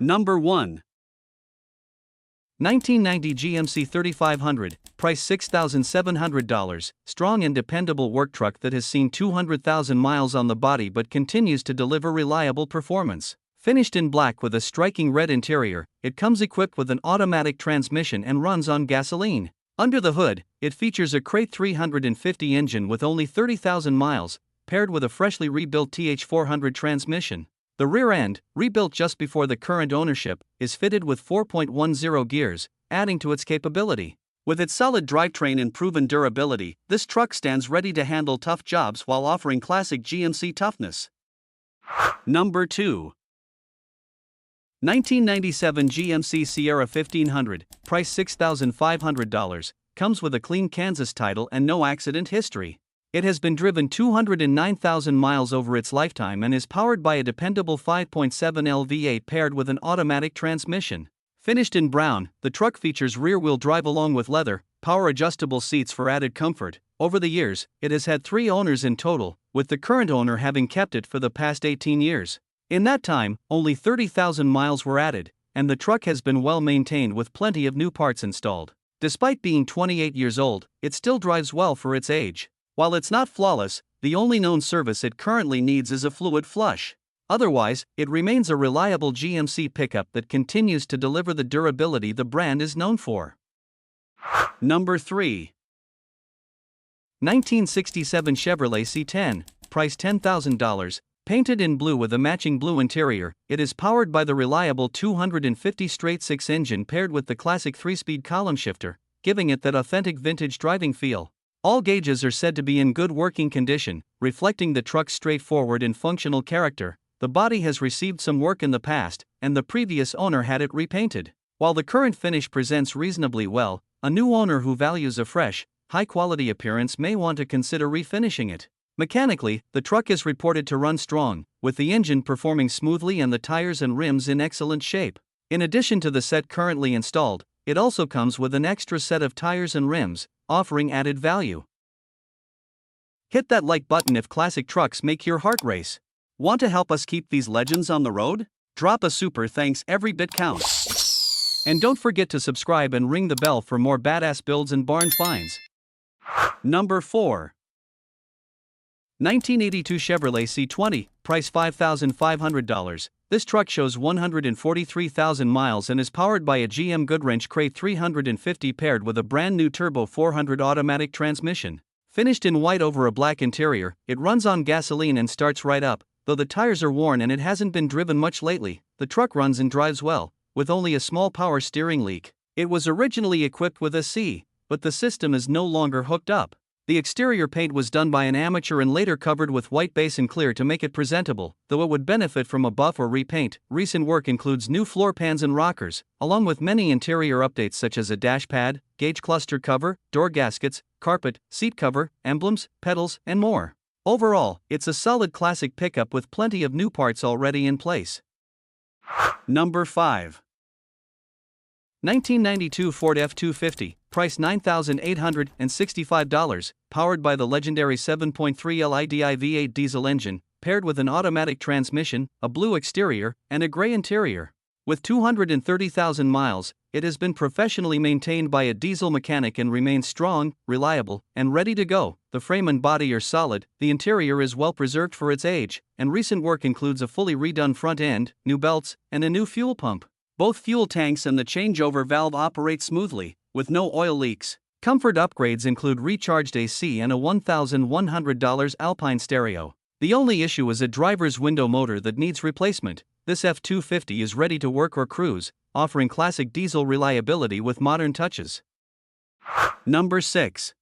Number 1. 1990 GMC 3500, price $6,700, strong and dependable work truck that has seen 200,000 miles on the body but continues to deliver reliable performance. Finished in black with a striking red interior, it comes equipped with an automatic transmission and runs on gasoline. Under the hood, it features a crate 350 engine with only 30,000 miles, paired with a freshly rebuilt TH400 transmission. The rear end, rebuilt just before the current ownership, is fitted with 4.10 gears, adding to its capability. With its solid drivetrain and proven durability, this truck stands ready to handle tough jobs while offering classic GMC toughness. Number 2. 1997 GMC Sierra 1500, price $6,500, comes with a clean Kansas title and no accident history. It has been driven 209,000 miles over its lifetime and is powered by a dependable 5.7L V8 paired with an automatic transmission. Finished in brown, the truck features rear-wheel drive along with leather, power-adjustable seats for added comfort. Over the years, it has had 3 owners in total, with the current owner having kept it for the past 18 years. In that time, only 30,000 miles were added, and the truck has been well maintained with plenty of new parts installed. Despite being 28 years old, it still drives well for its age. While it's not flawless, the only known service it currently needs is a fluid flush. Otherwise, it remains a reliable GMC pickup that continues to deliver the durability the brand is known for. Number 3. 1967 Chevrolet C10, price $10,000, painted in blue with a matching blue interior. It is powered by the reliable 250 straight-six engine paired with the classic 3-speed column shifter, giving it that authentic vintage driving feel. All gauges are said to be in good working condition, reflecting the truck's straightforward and functional character. The body has received some work in the past, and the previous owner had it repainted. While the current finish presents reasonably well, a new owner who values a fresh, high-quality appearance may want to consider refinishing it. Mechanically, the truck is reported to run strong, with the engine performing smoothly and the tires and rims in excellent shape. In addition to the set currently installed, it also comes with an extra set of tires and rims, offering added value. Hit that like button if classic trucks make your heart race. Want to help us keep these legends on the road? Drop a super thanks, every bit counts. And don't forget to subscribe and ring the bell for more badass builds and barn finds. Number 4. 1982 Chevrolet C20, price $5,500. This truck shows 143,000 miles and is powered by a GM Goodwrench Crate 350 paired with a brand new Turbo 400 automatic transmission. Finished in white over a black interior, it runs on gasoline and starts right up. Though the tires are worn and it hasn't been driven much lately, the truck runs and drives well, with only a small power steering leak. It was originally equipped with a C, but the system is no longer hooked up. The exterior paint was done by an amateur and later covered with white base and clear to make it presentable, though it would benefit from a buff or repaint. Recent work includes new floor pans and rockers, along with many interior updates such as a dash pad, gauge cluster cover, door gaskets, carpet, seat cover, emblems, pedals, and more. Overall, it's a solid classic pickup with plenty of new parts already in place. Number 5. 1992 Ford F250, price $9,865, powered by the legendary 7.3L IDI V8 diesel engine, paired with an automatic transmission, a blue exterior, and a gray interior. With 230,000 miles, it has been professionally maintained by a diesel mechanic and remains strong, reliable, and ready to go. The frame and body are solid, the interior is well preserved for its age, and recent work includes a fully redone front end, new belts, and a new fuel pump. Both fuel tanks and the changeover valve operate smoothly, with no oil leaks. Comfort upgrades include recharged AC and a $1,100 Alpine stereo. The only issue is a driver's window motor that needs replacement. This F250 is ready to work or cruise, offering classic diesel reliability with modern touches. Number 6.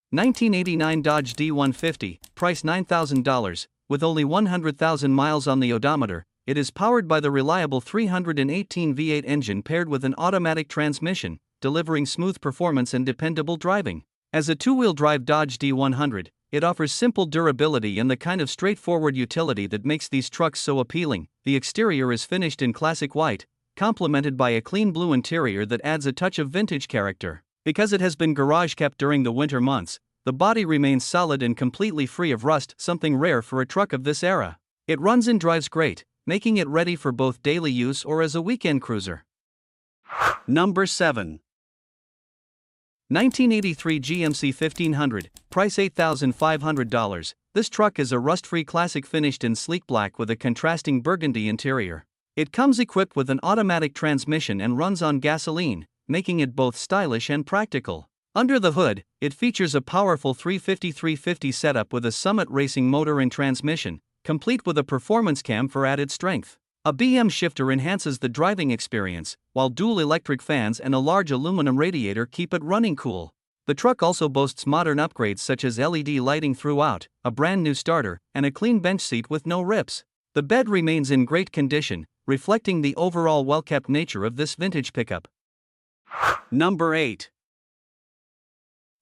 1989 Dodge D150, price $9,000, with only 100,000 miles on the odometer. It is powered by the reliable 318 V8 engine paired with an automatic transmission, delivering smooth performance and dependable driving. As a two-wheel drive Dodge D100, it offers simple durability and the kind of straightforward utility that makes these trucks so appealing. The exterior is finished in classic white, complemented by a clean blue interior that adds a touch of vintage character. Because it has been garage kept during the winter months, the body remains solid and completely free of rust, something rare for a truck of this era. It runs and drives great, making it ready for both daily use or as a weekend cruiser. Number 7. 1983 GMC 1500, price $8,500. This truck is a rust-free classic finished in sleek black with a contrasting burgundy interior. It comes equipped with an automatic transmission and runs on gasoline, making it both stylish and practical. Under the hood, it features a powerful 350 setup with a Summit Racing motor and transmission, complete with a performance cam for added strength. A BM shifter enhances the driving experience, while dual electric fans and a large aluminum radiator keep it running cool. The truck also boasts modern upgrades such as LED lighting throughout, a brand new starter, and a clean bench seat with no rips. The bed remains in great condition, reflecting the overall well-kept nature of this vintage pickup. Number 8.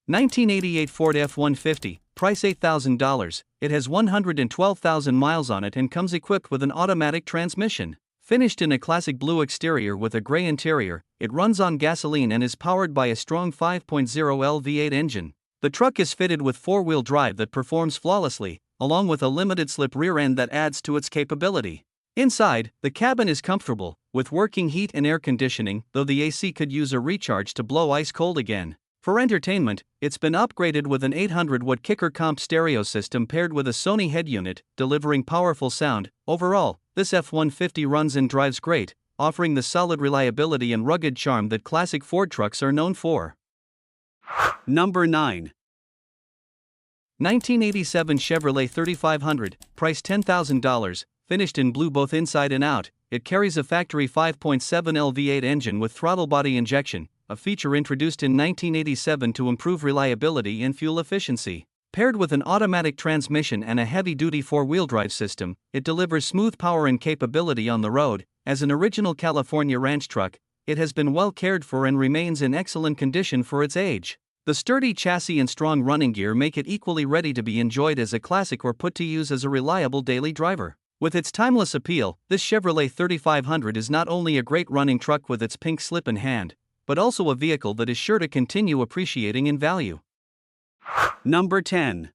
1988 Ford F250, price $8,000. It has 112,000 miles on it and comes equipped with an automatic transmission. Finished in a classic blue exterior with a gray interior, it runs on gasoline and is powered by a strong 5.0L V8 engine. The truck is fitted with four-wheel drive that performs flawlessly, along with a limited-slip rear end that adds to its capability. Inside, the cabin is comfortable, with working heat and air conditioning, though the AC could use a recharge to blow ice cold again. For entertainment, it's been upgraded with an 800-watt kicker comp stereo system paired with a Sony head unit, delivering powerful sound. Overall, this F-150 runs and drives great, offering the solid reliability and rugged charm that classic Ford trucks are known for. Number 9. 1987 Chevrolet 3500, price $10,000, finished in blue both inside and out. It carries a factory 5.7L V8 engine with throttle body injection, a feature introduced in 1987 to improve reliability and fuel efficiency. Paired with an automatic transmission and a heavy-duty four-wheel drive system, it delivers smooth power and capability on the road. As an original California ranch truck, it has been well cared for and remains in excellent condition for its age. The sturdy chassis and strong running gear make it equally ready to be enjoyed as a classic or put to use as a reliable daily driver. With its timeless appeal, this Chevrolet 3500 is not only a great running truck with its pink slip in hand, but also a vehicle that is sure to continue appreciating in value. Number 10.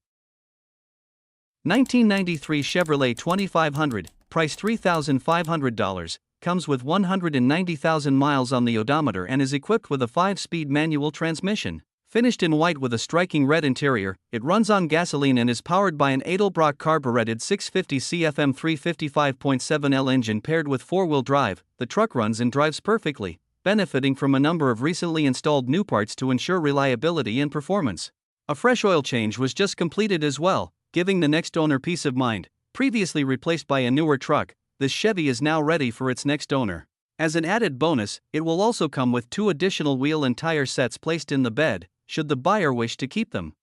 1993 Chevrolet 2500, price $3,500, comes with 190,000 miles on the odometer and is equipped with a 5-speed manual transmission. Finished in white with a striking red interior, it runs on gasoline and is powered by an Edelbrock carbureted 650 CFM 355.7L engine paired with four-wheel drive. The truck runs and drives perfectly, benefiting from a number of recently installed new parts to ensure reliability and performance. A fresh oil change was just completed as well, giving the next owner peace of mind. Previously replaced by a newer truck, this Chevy is now ready for its next owner. As an added bonus, it will also come with 2 additional wheel and tire sets placed in the bed, should the buyer wish to keep them.